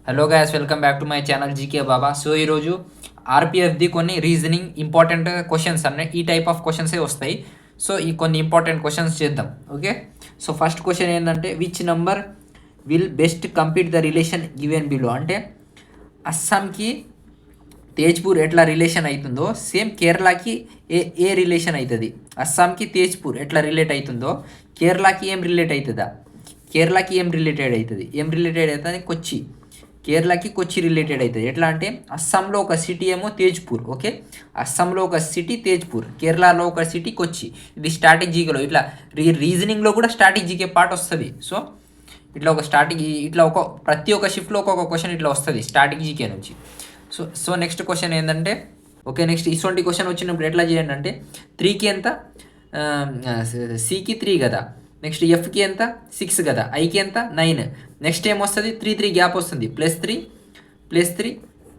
Hello guys, welcome back to my channel GK Baba. So ఈరోజు ఆర్పిఎఫ్ది కొన్ని reasoning important questions అన్నీ ఈ type of క్వశ్చన్సే వస్తాయి. సో ఈ కొన్ని ఇంపార్టెంట్ క్వశ్చన్స్ చేద్దాం. ఓకే, సో ఫస్ట్ క్వశ్చన్ ఏంటంటే which number will best complete the relation given below. అంటే అస్సాంకి తేజ్పూర్ ఎట్లా రిలేషన్ అవుతుందో సేమ్ కేరళకి ఏ రిలేషన్ అవుతుంది. అస్సాంకి తేజ్పూర్ ఎట్లా రిలేట్ అవుతుందో కేరళకి ఏం రిలేట్ అవుతుందా, కేరళకి ఏం రిలేటెడ్ అవుతుంది, ఏం రిలేటెడ్ అవుతుంది కొచ్చి, కేరళకి కొచ్చి రిలేటెడ్ అవుతుంది. ఎట్లా అంటే అస్సాంలో ఒక సిటీ ఏమో తేజ్పూర్. ఓకే, అస్సాంలో ఒక సిటీ తేజ్పూర్, కేరళలో ఒక సిటీ కొచ్చి. ఇది స్ట్రాటజీలో ఇట్లా రీజనింగ్లో కూడా స్ట్రాటజీకే పార్ట్ వస్తుంది. సో ఇట్లా ఒక స్టార్టింగ్ ఇట్లా ప్రతి ఒక్క షిఫ్ట్లో ఒక్కొక్క క్వశ్చన్ ఇట్లా వస్తుంది స్ట్రాటజీకే నుంచి. సో నెక్స్ట్ క్వశ్చన్ ఏంటంటే, ఓకే నెక్స్ట్ ఇటువంటి క్వశ్చన్ వచ్చినప్పుడు ఎట్లా చేయండి అంటే 3కి ఎంత, సికి 3 కదా, నెక్స్ట్ ఎఫ్కి ఎంత 6 కదా, ఐకి ఎంత 9, నెక్స్ట్ ఏమొస్తుంది 3 గ్యాప్ వస్తుంది, +3 +3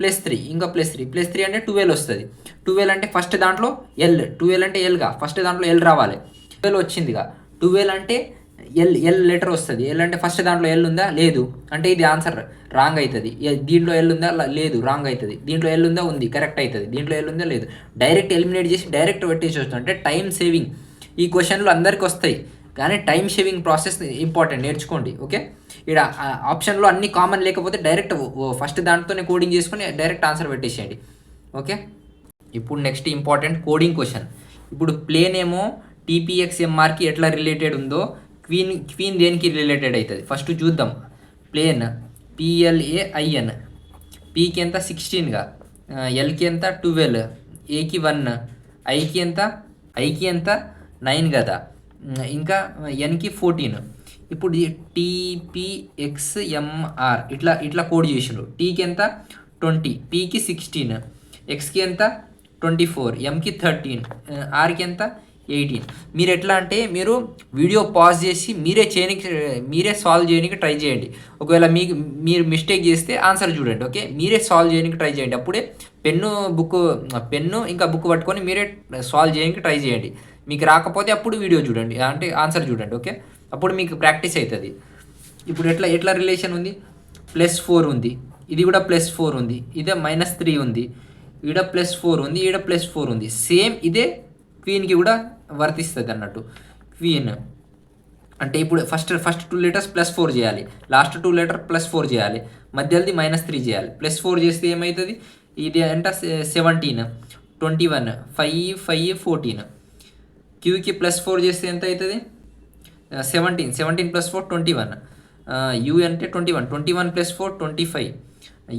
+3 ఇంకా +3 అంటే 12 వస్తుంది. 12 అంటే ఫస్ట్ దాంట్లో ఎల్, 12 అంటే ఎల్గా ఫస్ట్ దాంట్లో ఎల్ రావాలి. 12 వచ్చిందిగా, 12 అంటే ఎల్ లెటర్ వస్తుంది. ఎల్ అంటే ఫస్ట్ దాంట్లో ఎల్ ఉందా, లేదు అంటే ఇది ఆన్సర్ రాంగ్ అవుతుంది. దీంట్లో ఎల్ ఉందా, లేదు రాంగ్ అవుతుంది. దీంట్లో ఎల్ ఉందా, ఉంది కరెక్ట్ అవుతుంది. దీంట్లో ఎల్ ఉందా, లేదు డైరెక్ట్ ఎలిమినేట్ చేసి డైరెక్ట్ పెట్టేసి వస్తుంది. అంటే టైం సేవింగ్ ఈ క్వశ్చన్లు అందరికీ వస్తాయి, కానీ టైం షేవింగ్ ప్రాసెస్ ఇంపార్టెంట్, నేర్చుకోండి. ఓకే, ఇక్కడ ఆప్షన్లో అన్ని కామన్ లేకపోతే డైరెక్ట్ ఫస్ట్ దాంట్తోనే కోడింగ్ చేసుకొని డైరెక్ట్ ఆన్సర్ పెట్టేసేయండి. ఓకే, ఇప్పుడు నెక్స్ట్ ఇంపార్టెంట్ కోడింగ్ క్వశ్చన్. ఇప్పుడు ప్లేన్ ఏమో టీపీఎక్స్ఎంఆర్కి ఎట్లా రిలేటెడ్ ఉందో క్వీన్ దేనికి రిలేటెడ్ అవుతుంది ఫస్ట్ చూద్దాం. ప్లేన్ పిఎల్ఏఐఎన్, పీకి ఎంత 16గా, ఎల్కి ఎంత 12, ఏకి 1, ఐకి ఎంత 9 కదా, ఇంకా ఎన్కి 14. ఇప్పుడు టీపీఎక్స్ఎంఆర్ ఇట్లా కోడ్ చేసిండు. టీకి ఎంత 20, పీకి 16, ఎక్స్కి ఎంత 24, ఎంకి 13, ఆర్కి ఎంత 18. మీరు ఎట్లా అంటే మీరు వీడియో పాజ్ చేసి మీరే సాల్వ్ చేయడానికి ట్రై చేయండి. ఒకవేళ మీరు మిస్టేక్ చేస్తే ఆన్సర్ చూడండి. ఓకే, మీరే సాల్వ్ చేయడానికి ట్రై చేయండి. అప్పుడే పెన్ను ఇంకా బుక్ పట్టుకొని మీరే సాల్వ్ చేయడానికి ట్రై చేయండి. మీకు రాకపోతే అప్పుడు వీడియో చూడండి, అంటే ఆన్సర్ చూడండి. ఓకే, అప్పుడు మీకు ప్రాక్టీస్ అవుతుంది. ఇప్పుడు ఎట్లా రిలేషన్ ఉంది, +4 ఉంది, ఇది కూడా +4 ఉంది, ఇదే -3 ఉంది, ఈడ +4 ఉంది, ఈడ +4 ఉంది. సేమ్ ఇదే క్వీన్కి కూడా వర్తిస్తుంది అన్నట్టు. క్వీన్ అంటే ఇప్పుడు ఫస్ట్ 2 లెటర్స్ +4 చేయాలి, లాస్ట్ 2 లెటర్ +4 చేయాలి, మధ్యది -3 చేయాలి. +4 చేస్తే ఏమవుతుంది, ఇది అంటే 17, 21, 5 5 14. క్యూకి +4 చేస్తే ఎంత అవుతుంది, 17 +4 21, యూ అంటే 21 +4 25,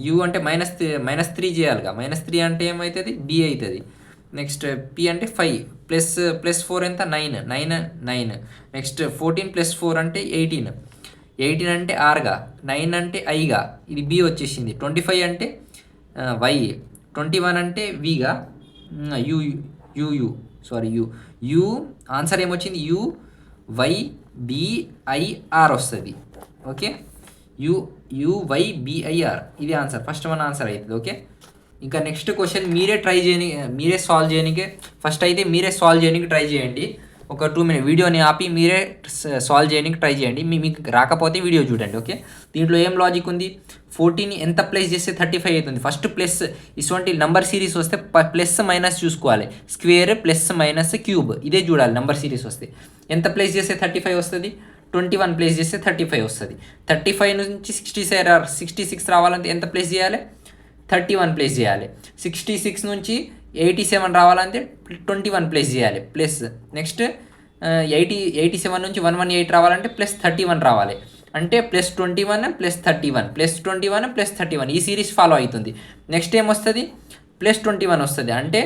యూ అంటే -3 చేయాలిగా, -3 అంటే ఏమవుతుంది బి అవుతుంది. నెక్స్ట్ పి అంటే 5 +4 ఎంత 9, నెక్స్ట్ 14 +4 అంటే 18 అంటే ఆర్గా, 9 అంటే ఐగా, ఇది బి వచ్చేసింది. 25 అంటే వై, 21 అంటే విగా, యూ ఆన్సర్ ఏమొచ్చింది యువైబిఐఆర్ వస్తుంది. ఓకే, యువైబిఐఆర్ ఇది ఆన్సర్, ఫస్ట్ వన్ ఆన్సర్ అవుతుంది. ఓకే, ఇంకా నెక్స్ట్ క్వశ్చన్ మీరే సాల్వ్ చేయడానికి ఫస్ట్ అయితే మీరే సాల్వ్ చేయడానికి ట్రై చేయండి. ఒక 2 మినిట్ వీడియోని ఆపి మీరే సాల్వ్ చేయడానికి ట్రై చేయండి. మీకు రాకపోతే వీడియో చూడండి. ఓకే, దీంట్లో ఏం లాజిక్ ఉంది, 14 ఎంత ప్లేస్ చేస్తే 35 అవుతుంది. ఫస్ట్ ప్లస్ ఇటువంటి నంబర్ సిరీస్ వస్తే ప్లస్ మైనస్ చూసుకోవాలి, స్క్వేర్ ప్లస్ మైనస్ క్యూబ్ ఇదే చూడాలి. నంబర్ సిరీస్ వస్తే ఎంత ప్లేస్ చేస్తే 35 వస్తుంది, 21 ప్లేస్ చేస్తే 35 వస్తుంది. 35 నుంచి 66 రావాలంటే ఎంత ప్లేస్ చేయాలి, 31 ప్లేస్ చేయాలి. 66 నుంచి 87 రావాలంటే 21 ప్లేస్ చేయాలి ప్లస్. నెక్స్ట్ 87 నుంచి 118 రావాలంటే +31 రావాలి. అంటే +21 +31 +21 +31 ఈ సిరీస్ ఫాలో అవుతుంది. నెక్స్ట్ ఏమొస్తుంది +21 వస్తుంది. అంటే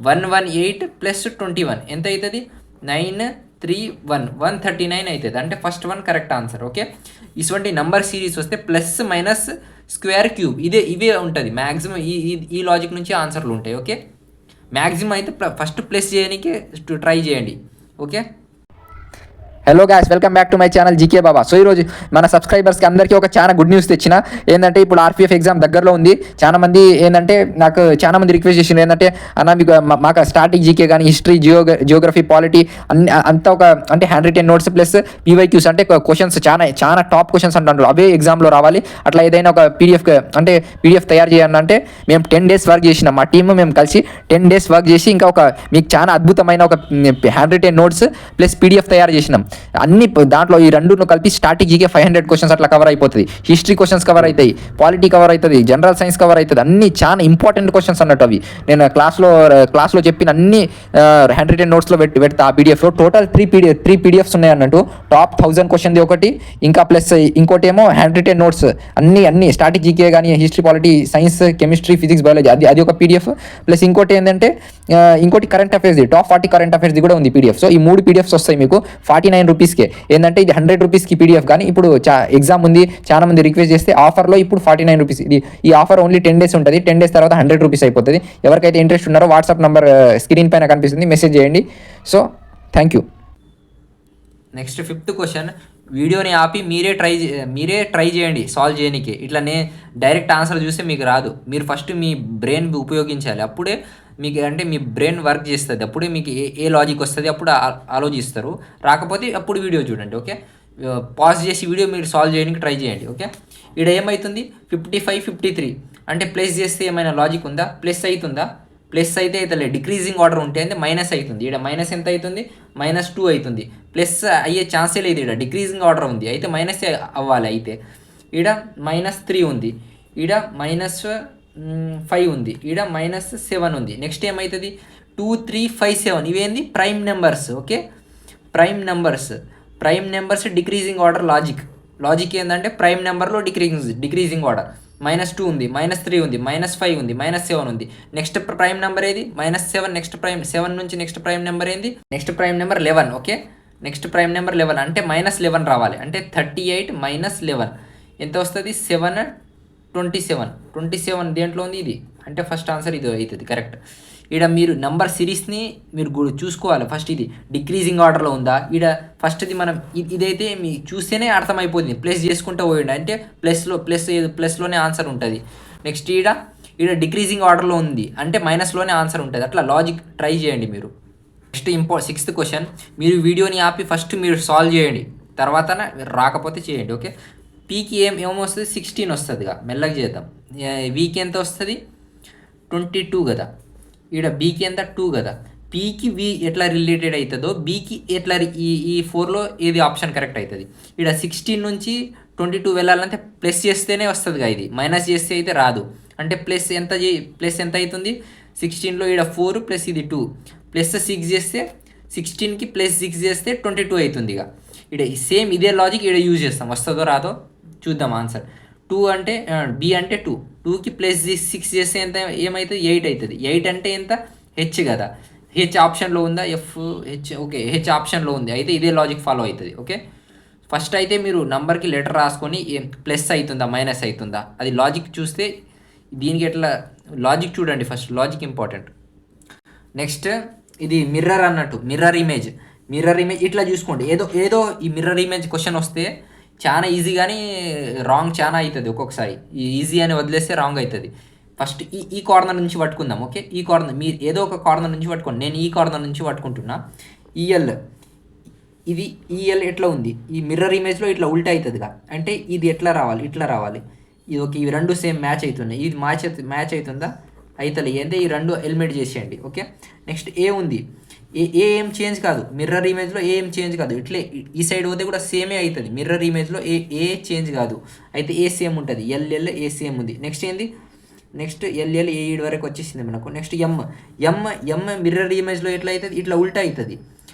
118 + 21 ఎంత అవుతుంది 931 139 అవుతుంది. అంటే first one correct answer. Okay, ఇటువంటి నంబర్ సిరీస్ వస్తే ప్లస్ మైనస్ స్క్వేర్ క్యూబ్ ఇవే ఉంటుంది మ్యాక్సిమం. ఈ లాజిక్ నుంచి ఆన్సర్లు ఉంటాయి. ఓకే, మ్యాక్సిమం అయితే ఫస్ట్ ప్లస్ చేయడానికి ట్రై చేయండి. Okay, hello guys, welcome back to my channel GK Baba. So ఈరోజు మన సబ్స్క్రైబర్స్కి అందరికీ ఒక చాలా గుడ్ న్యూస్ తెచ్చిన. ఏంటంటే ఇప్పుడు ఆర్పిఎఫ్ ఎగ్జామ్ దగ్గరలో ఉంది. చాలా మంది ఏంటంటే నాకు చాలా మంది రిక్వెస్ట్ చేసింది ఏంటంటే అన్న మీకు మాకు స్టాటిక్ జీకే కానీ హిస్టరీ జియోగ్రఫీ పాలిటీ అంతా ఒక అంటే hand written notes plus PYQs అంటే క్వశ్చన్స్ చాలా టాప్ క్వశ్చన్స్ అంటారు, అవే ఎగ్జామ్లో రావాలి. అట్లా ఏదైనా ఒక పీడిఎఫ్ తయారు చేయాలంటే మేము 10 days వర్క్ చేసినాం. మా టీమ్ మేము కలిసి 10 days వర్క్ చేసి ఇంకా ఒక మీకు చాలా అద్భుతమైన ఒక hand written notes plus PDF తయారు చేసినాం. అన్ని దాంట్లో ఈ రెండును కలిపి స్టాటిక్ జీకే 500 క్వశ్చన్స్ అట్లా కవర్ అయిపోతుంది. హిస్టరీ క్వశ్చన్స్ కవర్ అవుతాయి, పాలిటీ కవర్ అవుతుంది, జనరల్ సైన్స్ కవర్ అవుతుంది. అన్ని చాలా ఇంపార్టెంట్ క్వశ్చన్స్ అన్నట్టు అవి. నేను క్లాస్లో చెప్పిన అన్ని హ్యాండ్ రిటెన్ నోట్స్లో పెడతా. ఆ పీడిఎఫ్లో టోటల్ 3 PDFs ఉన్నాయి అన్నట్టు. టాప్ 1000 క్వశ్చన్ది ఒకటి, ఇంకా ప్లస్ ఇంకోటి ఏమో హ్యాండ్ రిటెన్ నోట్స్ అన్ని స్టాటిక్ జీకే కానీ history polity science chemistry physics biology అది ఒక పీడిఎఫ్. ప్లస్ ఇంకోటి ఏంటంటే ఇంకోటి కరెంట్ అఫైర్స్ది టాప్ 40 కరెంట్ అఫైర్స్ది కూడా ఉంది పీడిఎఫ్. సో ఈ 3 PDFs వస్తాయి మీకు 49 రూపీస్కే. ఏంటంటే ఇది 100 రూపీస్కి పీడిఎఫ్, కానీ ఇప్పుడు ఎగ్జామ్ ఉంది, చాలా మంది రిక్వెస్ట్ చేస్తే ఆఫర్లో ఇప్పుడు 49 రూపీస్. ఈ ఆఫర్ ఓన్లీ 10 days ఉంటుంది. 10 days తర్వాత 100 రూపీస్ అయిపోతుంది. ఎవరికైతే ఇంట్రెస్ట్ ఉన్నారో వాట్సాప్ నెంబర్ స్క్రీన్ పైన కనిపిస్తుంది, మెసేజ్ చేయండి. So thank you. Next 5th question. వీడియోని ఆపి మీరే ట్రై చేయండి సాల్వ్ చేయడానికి. ఇట్లానే డైరెక్ట్ ఆన్సర్ చూస్తే మీకు రాదు. మీరు ఫస్ట్ మీ బ్రెయిన్ ఉపయోగించాలి, అప్పుడే మీకు అంటే మీ బ్రెయిన్ వర్క్ చేస్తుంది, అప్పుడే మీకు ఏ లాజిక్ వస్తుంది, అప్పుడు ఆలోచిస్తారు. రాకపోతే అప్పుడు వీడియో చూడండి. ఓకే, పాజ్ చేసి వీడియో మీరు సాల్వ్ చేయడానికి ట్రై చేయండి. ఓకే, ఇక్కడ ఏమవుతుంది 55, 53 అంటే ప్లస్ చేస్తే ఏమైనా లాజిక్ ఉందా? ప్లస్ అవుతుందా? ప్లస్ అయితే అవుతలే, డిక్రీజింగ్ ఆర్డర్ ఉంటే అంటే మైనస్ అవుతుంది. ఇక్కడ మైనస్ ఎంత అవుతుంది? -2 అవుతుంది. ప్లస్ అయ్యే ఛాన్సే లేదు, ఇక్కడ డిక్రీజింగ్ ఆర్డర్ ఉంది, అయితే మైనస్ అవ్వాలి. అయితే ఇక్కడ -3 ఉంది, ఇక్కడ -5 ఉంది, ఇక్కడ -7 ఉంది. నెక్స్ట్ ఏమవుతుంది? 2, 3, 5, 7 ఇవేంది? Prime numbers. Okay, prime numbers decreasing order logic ఏంటంటే ప్రైమ్ నెంబర్లో డిక్రీజింగ్ ఆర్డర్. -2 ఉంది, -3 ఉంది, -5 ఉంది, -7 ఉంది. నెక్స్ట్ ప్రైమ్ నెంబర్ ఏది? -7. నెక్స్ట్ ప్రైమ్ 7 నుంచి నెక్స్ట్ ప్రైమ్ నెంబర్ ఏంది? Next prime number 11. Okay, next prime number 11 అంటే -11 రావాలి. అంటే 38 - 11 ఎంత వస్తుంది? 7, 27 దేంట్లో ఉంది? ఇది అంటే ఫస్ట్ ఆన్సర్ ఇది అవుతుంది కరెక్ట్. ఇక్కడ మీరు నంబర్ సిరీస్ని మీరు చూసుకోవాలి. ఫస్ట్ ఇది డిక్రీజింగ్ ఆర్డర్లో ఉందా? ఇక్కడ ఫస్ట్ది మనం ఇదైతే మీ చూస్తేనే అర్థమైపోతుంది. ప్లస్ చేసుకుంటూ పోయిండి అంటే ప్లస్లోనే ఆన్సర్ ఉంటుంది. నెక్స్ట్ ఇక్కడ డిక్రీజింగ్ ఆర్డర్లో ఉంది అంటే మైనస్లోనే ఆన్సర్ ఉంటుంది. అట్లా లాజిక్ ట్రై చేయండి మీరు. Next 6th question. మీరు వీడియోని ఆపి ఫస్ట్ మీరు సాల్వ్ చేయండి, తర్వాత రాకపోతే చేయండి. ఓకే, పీకి ఏమొస్తుంది? 16 వస్తుందిగా. మెల్లగా చేద్దాం. వీకి ఎంత వస్తుంది? 22 కదా. ఇక్కడ బీకి ఎంత? 2 కదా. పీకి వి ఎట్లా రిలేటెడ్ అవుతుందో బీకి ఎట్లా ఈ 4లో ఏది ఆప్షన్ కరెక్ట్ అవుతుంది. ఇక్కడ 16 నుంచి 22 వెళ్ళాలంటే ప్లస్ చేస్తేనే వస్తుందిగా, ఇది మైనస్ చేస్తే అయితే రాదు. అంటే ప్లస్ ఎంత అవుతుంది? 16లో ఇక్కడ 4 ప్లస్ ఇది 2 ప్లస్ 6 చేస్తే 16కి +6 చేస్తే 22 అవుతుంది. ఇక ఇక్కడ సేమ్ ఇదే లాజిక్ ఇక్కడ యూజ్ చేస్తాం. వస్తుందో రాదో చూద్దాం ఆన్సర్. 2 అంటే బి అంటే 2కి +6 చేస్తే ఎంత ఏమవుతుంది? 8 అవుతుంది. 8 అంటే ఎంత? హెచ్ కదా. హెచ్ ఆప్షన్లో ఉందా? హెచ్. ఓకే, హెచ్ ఆప్షన్లో ఉంది, అయితే ఇదే లాజిక్ ఫాలో అవుతుంది. ఓకే, ఫస్ట్ అయితే మీరు నంబర్కి లెటర్ రాసుకొని ప్లస్ అవుతుందా మైనస్ అవుతుందా అది లాజిక్ చూస్తే దీనికి ఎట్లా లాజిక్ చూడండి. First logic important. నెక్స్ట్ ఇది మిర్రర్ అన్నట్టు, మిర్రర్ ఇమేజ్ ఇట్లా చూసుకోండి. ఏదో ఈ మిర్రర్ ఇమేజ్ క్వశ్చన్ వస్తే చాలా ఈజీ కానీ రాంగ్ చాలా అవుతుంది ఒక్కొక్కసారి. ఈజీ అని వదిలేస్తే రాంగ్ అవుతుంది. ఫస్ట్ ఈ కార్నర్ నుంచి పట్టుకుందాం. ఓకే, ఈ కార్నర్ మీరు ఏదో ఒక కార్నర్ నుంచి పట్టుకోండి. నేను ఈ కార్నర్ నుంచి పట్టుకుంటున్నా. ఈఎల్ ఎట్లా ఉంది? ఈ మిర్రర్ ఇమేజ్లో ఇట్లా ఉల్టా అవుతుందిగా, అంటే ఇది ఎట్లా రావాలి? ఇట్లా రావాలి. ఇది ఓకే, ఇవి రెండు సేమ్ మ్యాచ్ అవుతున్నాయి. ఇది మ్యాచ్ అవుతుందా? అవుతలే, అంటే ఈ రెండు ఎలిమినేట్ చేసేయండి. ఓకే, నెక్స్ట్ ఏ ఉంది. ఏం చేంజ్ కాదు, మిర్రర్ ఇమేజ్లో ఏం చేంజ్ కాదు. ఇట్లే ఈ సైడ్ పోతే కూడా సేమే అవుతుంది. మిర్రర్ ఇమేజ్లో ఏ చేంజ్ కాదు, అయితే ఏ సేమ్ ఉంటుంది. ఎల్ఎల్ ఏ సేమ్ ఉంది. నెక్స్ట్ ఏంది? నెక్స్ట్ ఎల్ఎల్ ఏ వరకు వచ్చేసింది మనకు. నెక్స్ట్ ఎమ్ మిర్రర్ ఇమేజ్లో ఎట్లా అవుతుంది? ఇట్లా ఉల్టా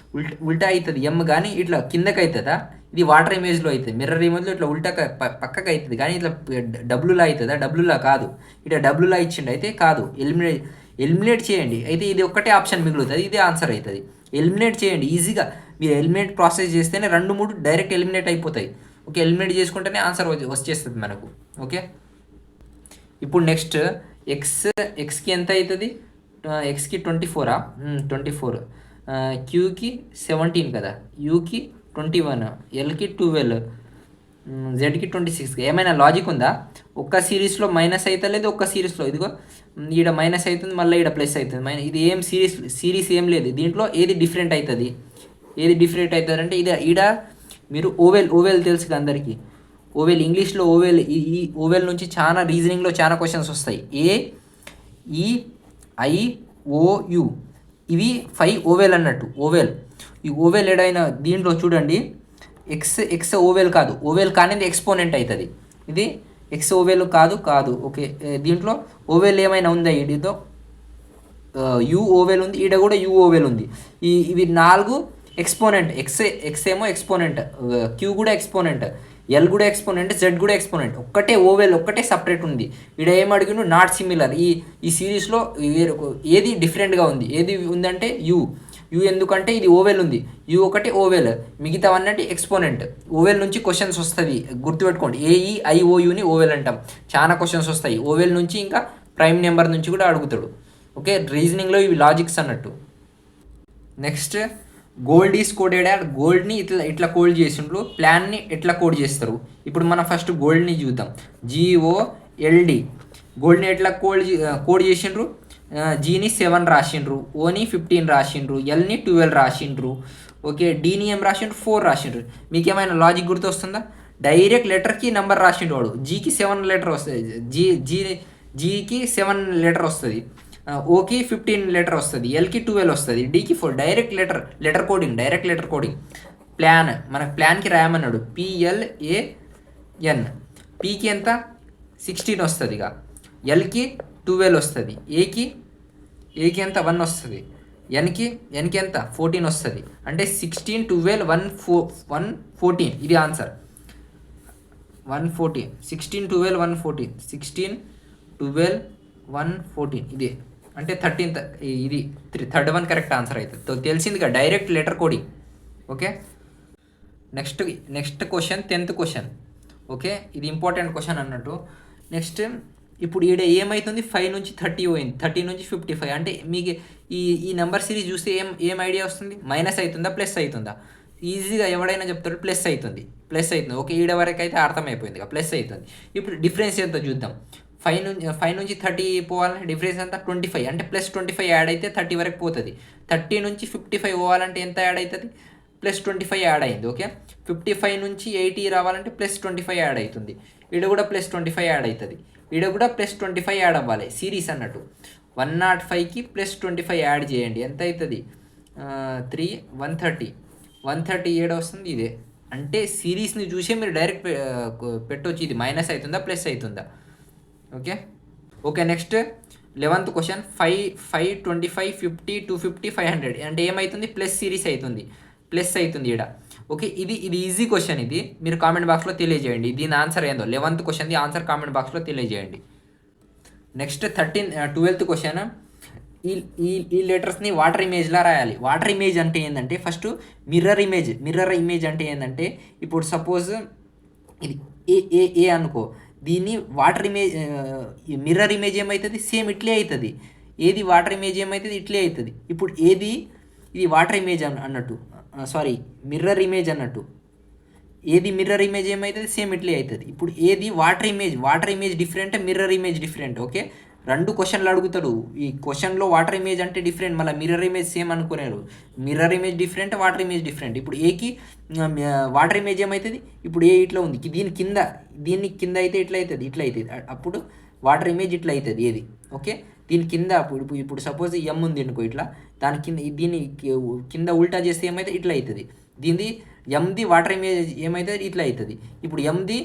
అవుతుంది. ఎమ్ కానీ ఇట్లా కిందకి అవుతుందా? ఇది వాటర్ ఇమేజ్లో అవుతుంది. మిర్రర్ ఇమేజ్లో ఇట్లా ఉల్టా పక్కకు అవుతుంది, కానీ ఇట్లా డబ్లులా అవుతుందా? డబ్లులా కాదు. ఇట్లా డబ్లులా ఇచ్చిండు, అయితే కాదు. ఎలిమినేట్ చేయండి, అయితే ఇది ఒక్కటే ఆప్షన్ మిగులుతుంది, ఇదే ఆన్సర్ అవుతుంది. ఎలిమినేట్ చేయండి ఈజీగా. మీరు ఎలిమినేట్ ప్రాసెస్ చేస్తేనే 2-3 డైరెక్ట్ ఎలిమినేట్ అయిపోతాయి. ఓకే, ఎలిమినేట్ చేసుకుంటేనే ఆన్సర్ వచ్చేస్తుంది మనకు. ఓకే, ఇప్పుడు నెక్స్ట్ ఎక్స్కి ఎంత అవుతుంది? ఎక్స్కి 24, 24. క్యూకి 17 కదా, యూకి 21, ఎల్కి 12, జెడ్కి 26. ఏమైనా లాజిక్ ఉందా? ఒక్క సిరీస్లో మైనస్ అయితే లేదు, ఒక్క సిరీస్లో ఇదిగో ఈడ మైనస్ అవుతుంది, మళ్ళీ ఈడ ప్లస్ అవుతుంది. ఇది ఏం సిరీస్ ఏం లేదు దీంట్లో. ఏది డిఫరెంట్ అవుతుంది? అంటే ఈడ మీరు ఓవెల్ తెలుసు కదా అందరికీ. ఓవెల్ ఇంగ్లీష్లో ఓవెల్, ఈ ఓవెల్ నుంచి చాలా రీజనింగ్లో చాలా క్వశ్చన్స్ వస్తాయి. AEIOU ఇవి 5 ఓవెల్ అన్నట్టు. ఈ ఓవెల్ ఏడైనా దీంట్లో చూడండి, ఎక్స్ ఓవెల్ కాదు, ఓవెల్ కానిది ఎక్స్పోనెంట్ అవుతుంది. ఇది ఎక్స్ ఓవెల్ కాదు. ఓకే, దీంట్లో ఓవెల్ ఏమైనా ఉందా? ఈడితో యూ ఓవెల్ ఉంది, ఈడ కూడా యూ ఓవెల్ ఉంది. ఇవి 4 ఎక్స్పోనెంట్. ఎక్స్ ఏమో ఎక్స్పోనెంట్, క్యూ కూడా ఎక్స్పోనెంట్, ఎల్ కూడా ఎక్స్పోనెంట్, జెడ్ కూడా ఎక్స్పోనెంట్. ఒక్కటే ఓవెల్ ఒక్కటే సపరేట్ ఉంది. ఇక్కడ ఏం అడిగిండు? Not similar. ఈ సిరీస్లో ఏది డిఫరెంట్గా ఉంది? ఏది ఉందంటే యూ ఎందుకంటే ఇది ఓవెల్ ఉంది, యూ ఒకటి ఓవెల్, మిగతావన్నీ ఎక్స్పోనెంట్. ఓవెల్ నుంచి క్వశ్చన్స్ వస్తుంది, గుర్తుపెట్టుకోండి. AEIOUని ఓవెల్ అంటాం. చాలా క్వశ్చన్స్ వస్తాయి ఓవెల్ నుంచి, ఇంకా ప్రైమ్ నెంబర్ నుంచి కూడా అడుగుతాడు. ఓకే, రీజనింగ్లో ఇవి లాజిక్స్ అన్నట్టు. Next, gold is coded ad. గోల్డ్ని ఇట్లా కోడ్ చేసిండ్రు, ప్లాన్ని ఎట్లా కోడ్ చేస్తారు? ఇప్పుడు మనం ఫస్ట్ గోల్డ్ని చూద్దాం. GOLD. గోల్డ్ని ఎట్లా కోడ్ చేసిండ్రు? జీని 7 రాసిండ్రు, ఓని 15 రాసిండ్రు, ఎల్ని 12 రాసిండ్రు. ఓకే, డీని ఏం రాసిండ్రు? 4 రాసిండ్రు. మీకు ఏమైనా లాజిక్ గుర్తొస్తుందా? డైరెక్ట్ లెటర్కి నెంబర్ రాసిండు వాడు. జీకి 7 లెటర్ వస్తుంది, జీకి 7 లెటర్ వస్తుంది, ఓకి 15 లెటర్ వస్తుంది, ఎల్కి 12 వస్తుంది, డీకి 4. Direct letter coding. ప్లాన్, మనకు ప్లాన్కి రాయమన్నాడు. PLAN. పీకి ఎంత? 16 వస్తుంది. ఇక ఎల్కి 12 వస్తుంది, ఏకి ఎంత? 1 వస్తుంది, ఎన్కి ఎంత? 14 వస్తుంది. అంటే 16, 12, 1 14. ఇది ఆన్సర్. 114. 16, 12, 114. 16, 12, 114. ఇదే అంటే 13th. ఇది థర్డ్ వన్ కరెక్ట్ ఆన్సర్ అవుతుంది. తెలిసిందిగా direct letter coding. Okay, next question 10th question. Okay, ఇది ఇంపార్టెంట్ క్వశ్చన్ అన్నట్టు. నెక్స్ట్, ఇప్పుడు ఈడ ఏమవుతుంది? 5 నుంచి 30 పోయింది, 30 నుంచి 55. అంటే మీకు ఈ నెంబర్ సిరీస్ చూస్తే ఏం ఐడియా వస్తుంది? మైనస్ అవుతుందా, ప్లస్ అవుతుందా? ఈజీగా ఎవడైనా చెప్తాడు ప్లస్ అవుతుంది. ఓకే, ఈడ వరకు అయితే అర్థమైపోయింది, ప్లస్ అవుతుంది. ఇప్పుడు డిఫరెన్స్ ఎంతో చూద్దాం. 5 నుంచి 30 పోవాలంటే డిఫరెన్స్ ఎంత? 25. అంటే ప్లస్ 25 యాడ్ అయితే 30 వరకు పోతుంది. 30 నుంచి 55 పోవాలంటే ఎంత యాడ్ అవుతుంది? ప్లస్ 25 యాడ్ అయింది. ఓకే, 55 నుంచి 80 రావాలంటే ప్లస్ 25 యాడ్ అవుతుంది. ఈడ కూడా ప్లస్ 25 యాడ్ అవుతుంది, ఈడ కూడా ప్లస్ 25 యాడ్ అవ్వాలి. సిరీస్ అన్నట్టు. 105కి ప్లస్ 25 యాడ్ చేయండి, ఎంత అవుతుంది? 3, 130 ఏడ వస్తుంది? ఇదే. అంటే సిరీస్ని చూసే మీరు డైరెక్ట్ పెట్టవచ్చు, ఇది మైనస్ అవుతుందా, ప్లస్ అవుతుందా. Okay, next 11th question. 5, 25, 50, 250, 500. అంటే ఏమవుతుంది? ప్లస్ సిరీస్ అవుతుంది, ఈడ. ఓకే, ఇది ఈజీ క్వశ్చన్. ఇది మీరు కామెంట్ బాక్స్లో తెలియజేయండి. దీని ఆన్సర్ ఏందో 11th క్వశ్చన్ది ఆన్సర్ కామెంట్ బాక్స్లో తెలియజేయండి. Next 12th question. ఈ లెటర్స్ని వాటర్ ఇమేజ్లా రాయాలి. వాటర్ ఇమేజ్ అంటే ఏంటంటే, ఫస్ట్ మిర్రర్ ఇమేజ్ అంటే ఏంటంటే, ఇప్పుడు సపోజ్ ఇది ఏ అనుకో, దీన్ని వాటర్ ఇమేజ్, మిర్రర్ ఇమేజ్ ఏమవుతుంది? సేమ్ ఇట్లే అవుతుంది. ఏది వాటర్ ఇమేజ్ ఏమవుతుంది? ఇట్లే అవుతుంది. ఇప్పుడు ఇది వాటర్ ఇమేజ్ అన్నట్టు, సారీ మిర్రర్ ఇమేజ్ అన్నట్టు. ఏది మిర్రర్ ఇమేజ్ ఏమవుతుంది? సేమ్ ఇట్లే అవుతుంది. ఇప్పుడు ఏది water image different, mirror image different. Okay, 2 క్వశ్చన్లు అడుగుతాడు. ఈ క్వశ్చన్లో వాటర్ ఇమేజ్ అంటే డిఫరెంట్, మళ్ళీ మిర్రర్ ఇమేజ్ సేమ్ అనుకునేరు. Mirror image different, water image different. ఇప్పుడు ఏకి వాటర్ ఇమేజ్ ఏమవుతుంది? ఇప్పుడు ఏ ఇట్లా ఉంది, దీని కింద అయితే ఇట్లా అవుతుంది. అప్పుడు వాటర్ ఇమేజ్ ఇట్లా అవుతుంది ఏది. ఓకే, దీని కింద ఇప్పుడు సపోజ్ ఎం ఉంది అనుకో, ఇట్లా దీని కింద ఉల్టా చేస్తే ఏమైతే ఇట్లా అవుతుంది. దీనిది ఎంది వాటర్ ఇమేజ్ ఏమవుతుంది? ఇట్లా అవుతుంది. ఇప్పుడు ఎంది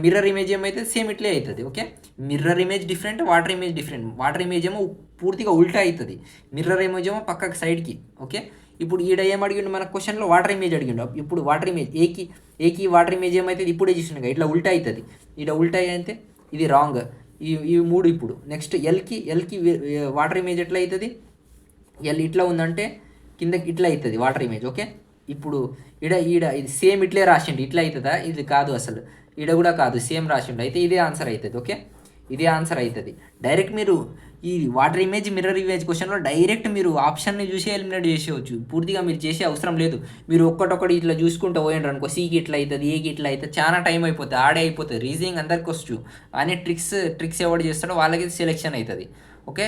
మిర్రర్ ఇమేజ్ ఏమైతే సేమ్ ఇట్లే అవుతుంది. Okay, mirror image different, water image different. Water image ఏమో పూర్తిగా ఉల్టా అవుతుంది, మిర్రర్ ఇమేజ్ ఏమో పక్కకి సైడ్కి. ఓకే, ఇప్పుడు ఈడ ఏం అడిగిండు మన క్వశ్చన్లో? వాటర్ ఇమేజ్ అడిగిండు. ఇప్పుడు వాటర్ ఇమేజ్ ఏకి వాటర్ ఇమేజ్ ఏమవుతుంది? ఇప్పుడే చూసినాక ఇట్లా ఉల్టా అవుతుంది. ఈడ ఉల్టా అయితే ఇది రాంగ్. ఇవి 3. ఇప్పుడు నెక్స్ట్ ఎల్కి వాటర్ ఇమేజ్ ఎట్లా అవుతుంది? ఎల్ ఇట్లా ఉందంటే కిందకి ఇట్లా అవుతుంది వాటర్ ఇమేజ్. ఓకే, ఇప్పుడు ఈడ ఇది సేమ్ ఇట్లే రాసిండు, ఇట్లా అవుతుందా? ఇది కాదు అసలు, ఈడ కూడా కాదు, సేమ్ రాసిండు. అయితే ఇదే ఆన్సర్ అవుతుంది. ఓకే, ఇదే ఆన్సర్ అవుతుంది. డైరెక్ట్ మీరు ఈ వాటర్ ఇమేజ్ మిర్రర్ ఇమేజ్ క్వశ్చన్లో డైరెక్ట్ మీరు ఆప్షన్ని చూసి ఎలిమినేట్ చేసేవచ్చు. పూర్తిగా మీరు చేసే అవసరం లేదు. మీరు ఒక్కటొక్కటి ఇట్లా చూసుకుంటూ పోయండి అనుకో, సికి ఇట్లా అవుతుంది, ఏకి ఇట్లా అవుతుంది, చాలా టైం అయిపోతుంది, ఆడే అయిపోతుంది. రీజనింగ్ అందరికి వచ్చు, కానీ ట్రిక్స్ ఎవరు చేస్తాడో వాళ్ళకి సెలెక్షన్ అవుతుంది. ఓకే,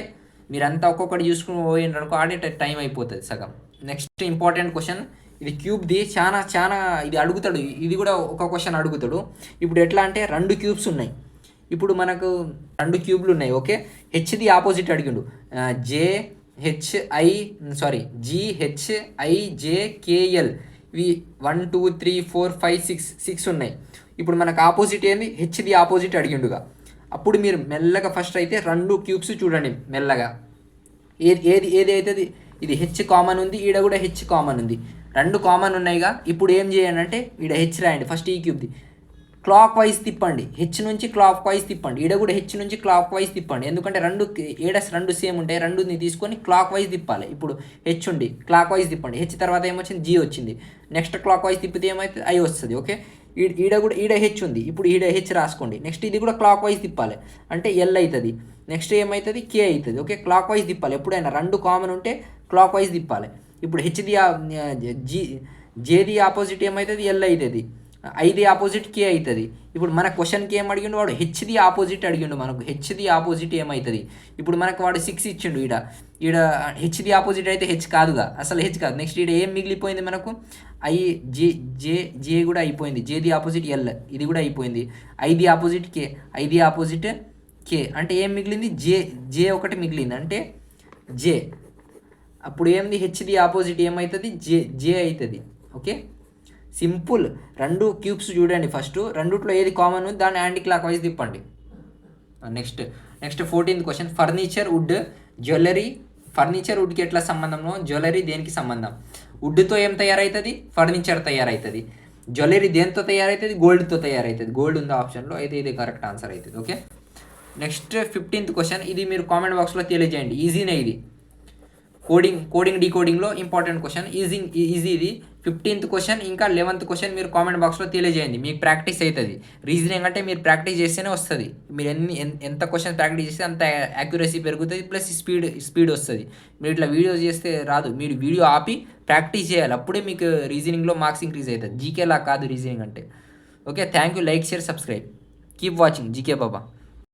మీరంతా ఒక్కొక్కటి చూసుకుని పోయండి అనుకో, ఆడే టైం అయిపోతుంది సగం. నెక్స్ట్ ఇంపార్టెంట్ క్వశ్చన్, ఇది క్యూబ్ది, చాలా ఇది అడుగుతాడు. ఇది కూడా ఒక క్వశ్చన్ అడుగుతాడు. ఇప్పుడు ఎట్లా అంటే 2 క్యూబ్స్ ఉన్నాయి. ఇప్పుడు మనకు 2 క్యూబ్లు ఉన్నాయి. ఓకే, హెచ్ది ఆపోజిట్ అడిగిండు. GHIJKL ఇవి 1 2 3 4 5 6 ఉన్నాయి. ఇప్పుడు మనకు ఆపోజిట్ ఏంది, హెచ్ది ఆపోజిట్ అడిగిండుగా. అప్పుడు మీరు మెల్లగా ఫస్ట్ అయితే 2 క్యూబ్స్ చూడండి మెల్లగా, ఏది అవుతుంది. ఇది హెచ్ కామన్ ఉంది, ఈడ కూడా హెచ్ కామన్ ఉంది, 2 కామన్ ఉన్నాయిగా. ఇప్పుడు ఏం చేయండి అంటే ఈడ హెచ్ రాయండి. ఫస్ట్ ఈ క్యూబ్ది క్లాక్ వైజ్ తిప్పండి, హెచ్ నుంచి క్లాక్ వైజ్ తిప్పండి. ఈడ కూడా హెచ్ నుంచి క్లాక్ వైజ్ తిప్పండి, ఎందుకంటే 2 సేమ్ ఉంటాయి. 2ని తీసుకొని క్లాక్ వైజ్ తిప్పాలి. ఇప్పుడు హెచ్ ఉండి క్లాక్ వైజ్ తిప్పండి, హెచ్ తర్వాత ఏమొచ్చింది, జీ వచ్చింది. నెక్స్ట్ క్లాక్ వైజ్ తిప్పితే ఏమైతే ఐ వస్తుంది. ఓకే, ఈడ హెచ్ ఉంది, ఇప్పుడు ఈడ హెచ్ రాసుకోండి. నెక్స్ట్ ఇది కూడా క్లాక్ వైజ్ తిప్పాలి, అంటే ఎల్ అవుతుంది. నెక్స్ట్ ఏమవుతుంది, కే అవుతుంది. ఓకే, క్లాక్ వైజ్ తిప్పాలి. ఎప్పుడైనా 2 కామన్ ఉంటే క్లాక్ వైజ్ తిప్పాలి. ఇప్పుడు హెచ్ది జేది ఆపోజిట్ ఏమవుతుంది, ఎల్ అవుతుంది. ఐది ఆపోజిట్ కే అవుతుంది. ఇప్పుడు మన క్వశ్చన్కి ఏం అడిగిండు వాడు, హెచ్ది ఆపోజిట్ అడిగిండు. మనకు హెచ్ది ఆపోజిట్ ఏమవుతుంది. ఇప్పుడు మనకు వాడు 6 ఇచ్చిండు. ఈడ హెచ్ది ఆపోజిట్ అయితే హెచ్ కాదుగా, అసలు హెచ్ కాదు. నెక్స్ట్ ఈడ ఏం మిగిలిపోయింది మనకు, జే కూడా అయిపోయింది. జేది ఆపోజిట్ ఎల్, ఇది కూడా అయిపోయింది. ఐది ఆపోజిట్ కే, ఐది ఆపోజిట్ కే, అంటే ఏం మిగిలింది, జే ఒకటి మిగిలింది, అంటే జే. అప్పుడు ఏంది, హెచ్ది ఆపోజిట్ ఏమవుతుంది, జే అవుతుంది. Okay, simple. 2 క్యూబ్స్ చూడండి ఫస్ట్, 2లో ఏది కామన్ ఉంది దాన్ని యాంటీ క్లాక్ వైజ్ తిప్పండి. Next 14th question, furniture wood jewellery. Furniture వుడ్కి ఎట్లా సంబంధము, జ్యువెలరీ దేనికి సంబంధం. వుడ్తో ఏం తయారవుతుంది, ఫర్నిచర్ తయారవుతుంది. జ్యువెలరీ దేంతో తయారవుతుంది, గోల్డ్తో తయారవుతుంది. గోల్డ్ ఉంది ఆప్షన్లో, అయితే ఇది కరెక్ట్ ఆన్సర్ అవుతుంది. ఓకే, నెక్స్ట్ 15th క్వశ్చన్, ఇది మీరు కామెంట్ బాక్స్లో తెలియజేయండి. ఈజీనే ఇది, కోడింగ్ డీకోడింగ్లో ఇంపార్టెంట్ క్వశ్చన్, ఈజీ ఇది. 15th క్వశ్చన్ ఇంకా 11th క్వశ్చన్ మీరు కామెంట్ బాక్స్లో తెలియజేయండి. మీకు ప్రాక్టీస్ అవుతుంది. రీజనింగ్ అంటే మీరు ప్రాక్టీస్ చేస్తేనే వస్తుంది. మీరు ఎంత క్వశ్చన్ ప్రాక్టీస్ చేస్తే అంత యాక్యురసీ పెరుగుతుంది, ప్లస్ స్పీడ్ వస్తుంది. మీరు ఇట్లా వీడియోస్ చేస్తే రాదు. మీరు వీడియో ఆపి ప్రాక్టీస్ చేయాలి, అప్పుడే మీకు రీజనింగ్లో మార్క్స్ ఇంక్రీజ్ అవుతుంది. జీకేలా కాదు రీజనింగ్ అంటే. Okay, thank you. Like, share, subscribe. Keep watching GK Baba.